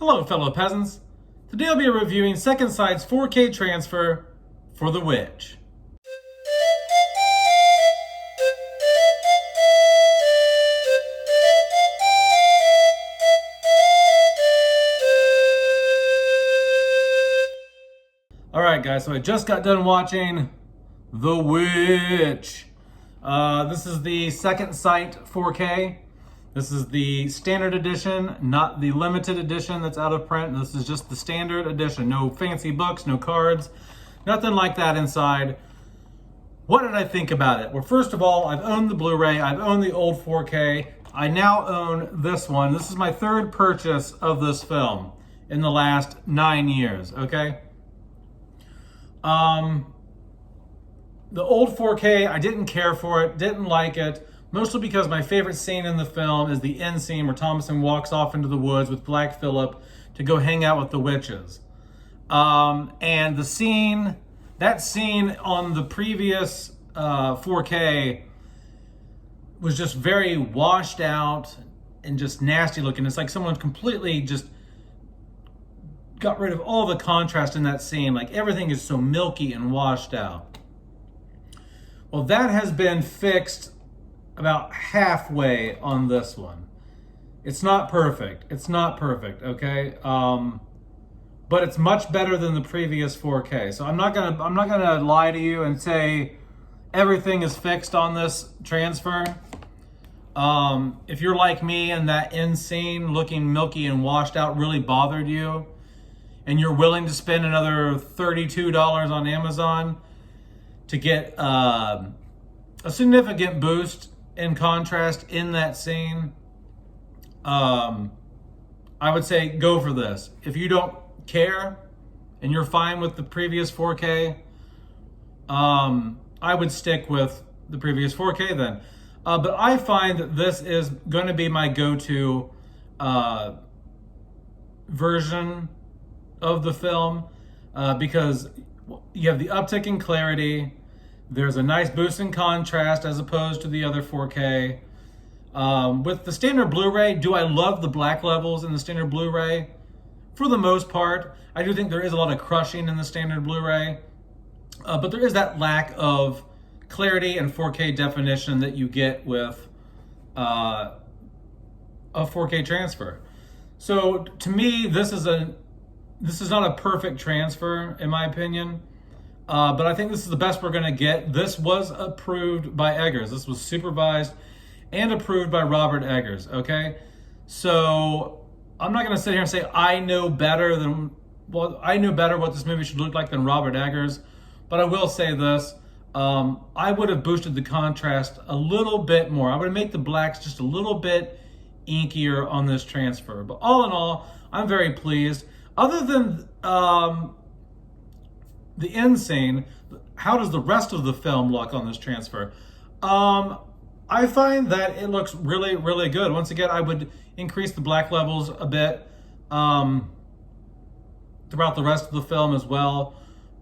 Hello, fellow peasants. Today I'll be reviewing Second Sight's 4K transfer for The Witch. Alright guys, so I just got done watching The Witch. This is the Second Sight 4K. This is the standard edition, not the limited edition that's out of print. This is just the standard edition. No fancy books, no cards, nothing like that inside. What did I think about it? Well, first of all, I've owned the Blu-ray. I've owned the old 4K. I now own this one. This is my third purchase of this film in the last 9 years, okay? The old 4K, I didn't care for it, didn't like it. Mostly because my favorite scene in the film is the end scene where Thomasin walks off into the woods with Black Phillip to go hang out with the witches. And the scene, that scene on the previous 4K was just very washed out and just nasty looking. It's like someone completely just got rid of all the contrast in that scene. Like everything is so milky and washed out. Well, that has been fixed about halfway on this one. It's not perfect. It's not perfect, okay? But it's much better than the previous 4K. So I'm not gonna lie to you and say everything is fixed on this transfer. If you're like me and that end scene looking milky and washed out really bothered you, and you're willing to spend another $32 on Amazon to get a significant boost in contrast in that scene, I would say go for this. If you don't care and you're fine with the previous 4K, I would stick with the previous 4K then. But I find that this is going to be my go-to version of the film because you have the uptick in clarity. There's a nice boost in contrast as opposed to the other 4K. With the standard Blu-ray, do I love the black levels in the standard Blu-ray? For the most part, I do think there is a lot of crushing in the standard Blu-ray. But there is that lack of clarity and 4K definition that you get with a 4K transfer. So to me, this is not a perfect transfer in my opinion. But I think this is the best we're going to get. This was approved by Eggers. This was supervised and approved by Robert Eggers, okay? So I'm not going to sit here and say I know better what this movie should look like than Robert Eggers, but I will say this. I would have boosted the contrast a little bit more. I would make the blacks just a little bit inkier on this transfer. But all in all, I'm very pleased. Other than the end scene, how does the rest of the film look on this transfer? I find that it looks really, really good. Once again, I would increase the black levels a bit throughout the rest of the film as well.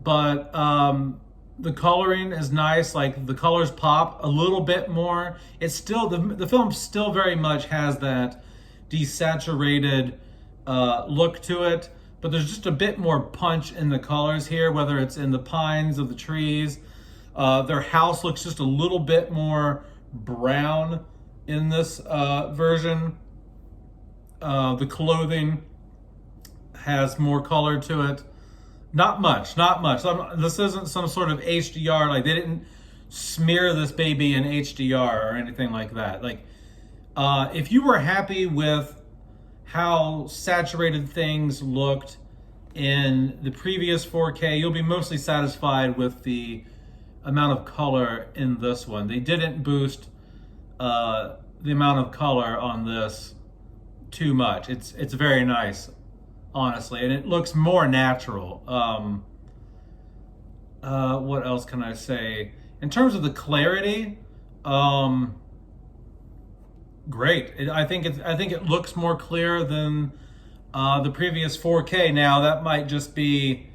But the coloring is nice. Like the colors pop a little bit more. It's still, the film still very much has that desaturated look to it. But there's just a bit more punch in the colors here, whether it's in the pines of the trees. Their house looks just a little bit more brown in this version. The clothing has more color to it. Not much. This isn't some sort of HDR, like they didn't smear this baby in HDR or anything like that. Like, if you were happy with how saturated things looked in the previous 4K, you'll be mostly satisfied with the amount of color in this one. They didn't boost the amount of color on this too much. It's very nice, honestly, and it looks more natural. What else can I say? In terms of the clarity, great. I think it looks more clear than the previous 4K. Now that might just be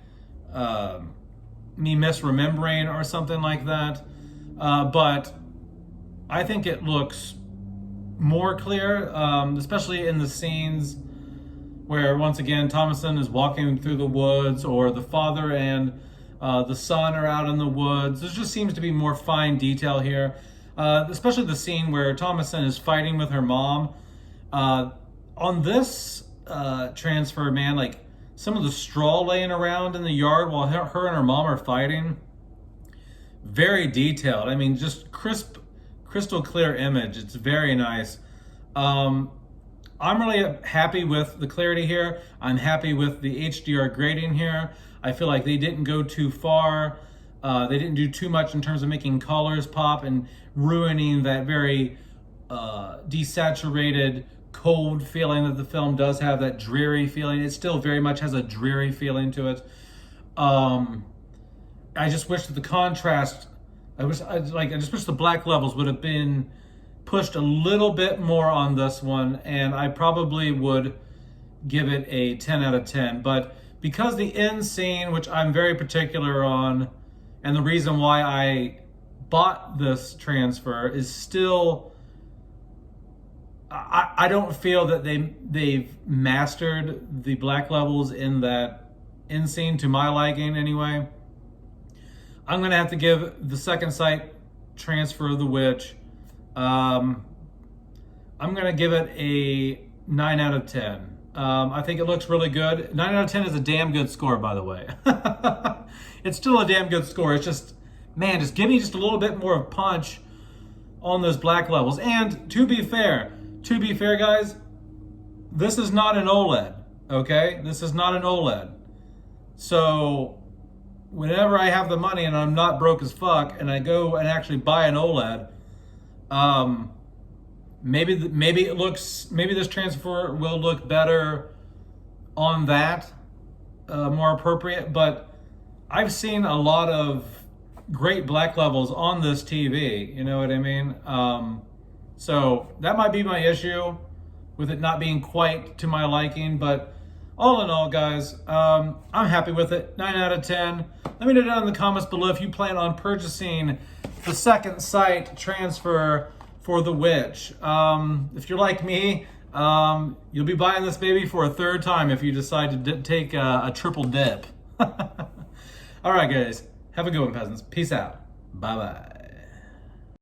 me misremembering or something like that, but I think it looks more clear, especially in the scenes where once again Thomasin is walking through the woods, or the father and the son are out in the woods. There just seems to be more fine detail here, especially the scene where Thomasin is fighting with her mom. On this transfer, man, like some of the straw laying around in the yard while her and her mom are fighting, very detailed. I mean, just crisp, crystal clear image. It's very nice. I'm really happy with the clarity here. I'm happy with the HDR grading here. I feel like they didn't go too far. They didn't do too much in terms of making colors pop and ruining that very desaturated, cold feeling that the film does have, that dreary feeling. It still very much has a dreary feeling to it. I just wish that the contrast, I just wish the black levels would have been pushed a little bit more on this one, and I probably would give it a 10 out of 10. But because the end scene, which I'm very particular on, and the reason why I bought this transfer is still, I don't feel that they've mastered the black levels in that end scene to my liking anyway. I'm gonna have to give the second sight transfer of The Witch, I'm gonna give it a 9 out of 10. I think it looks really good. 9 out of 10 is a damn good score, by the way. It's still a damn good score. It's just, man, just give me just a little bit more of punch on those black levels. And to be fair, guys, this is not an OLED, okay? This is not an OLED. So whenever I have the money and I'm not broke as fuck and I go and actually buy an OLED, maybe this transfer will look better on that, more appropriate. But I've seen a lot of great black levels on this TV. You know what I mean? So that might be my issue with it not being quite to my liking. But all in all, guys, I'm happy with it. 9 out of 10. Let me know down in the comments below if you plan on purchasing the second sight transfer for The Witch. If you're like me, you'll be buying this baby for a third time if you decide to take a triple dip. All right, guys. Have a good one, peasants. Peace out. Bye-bye.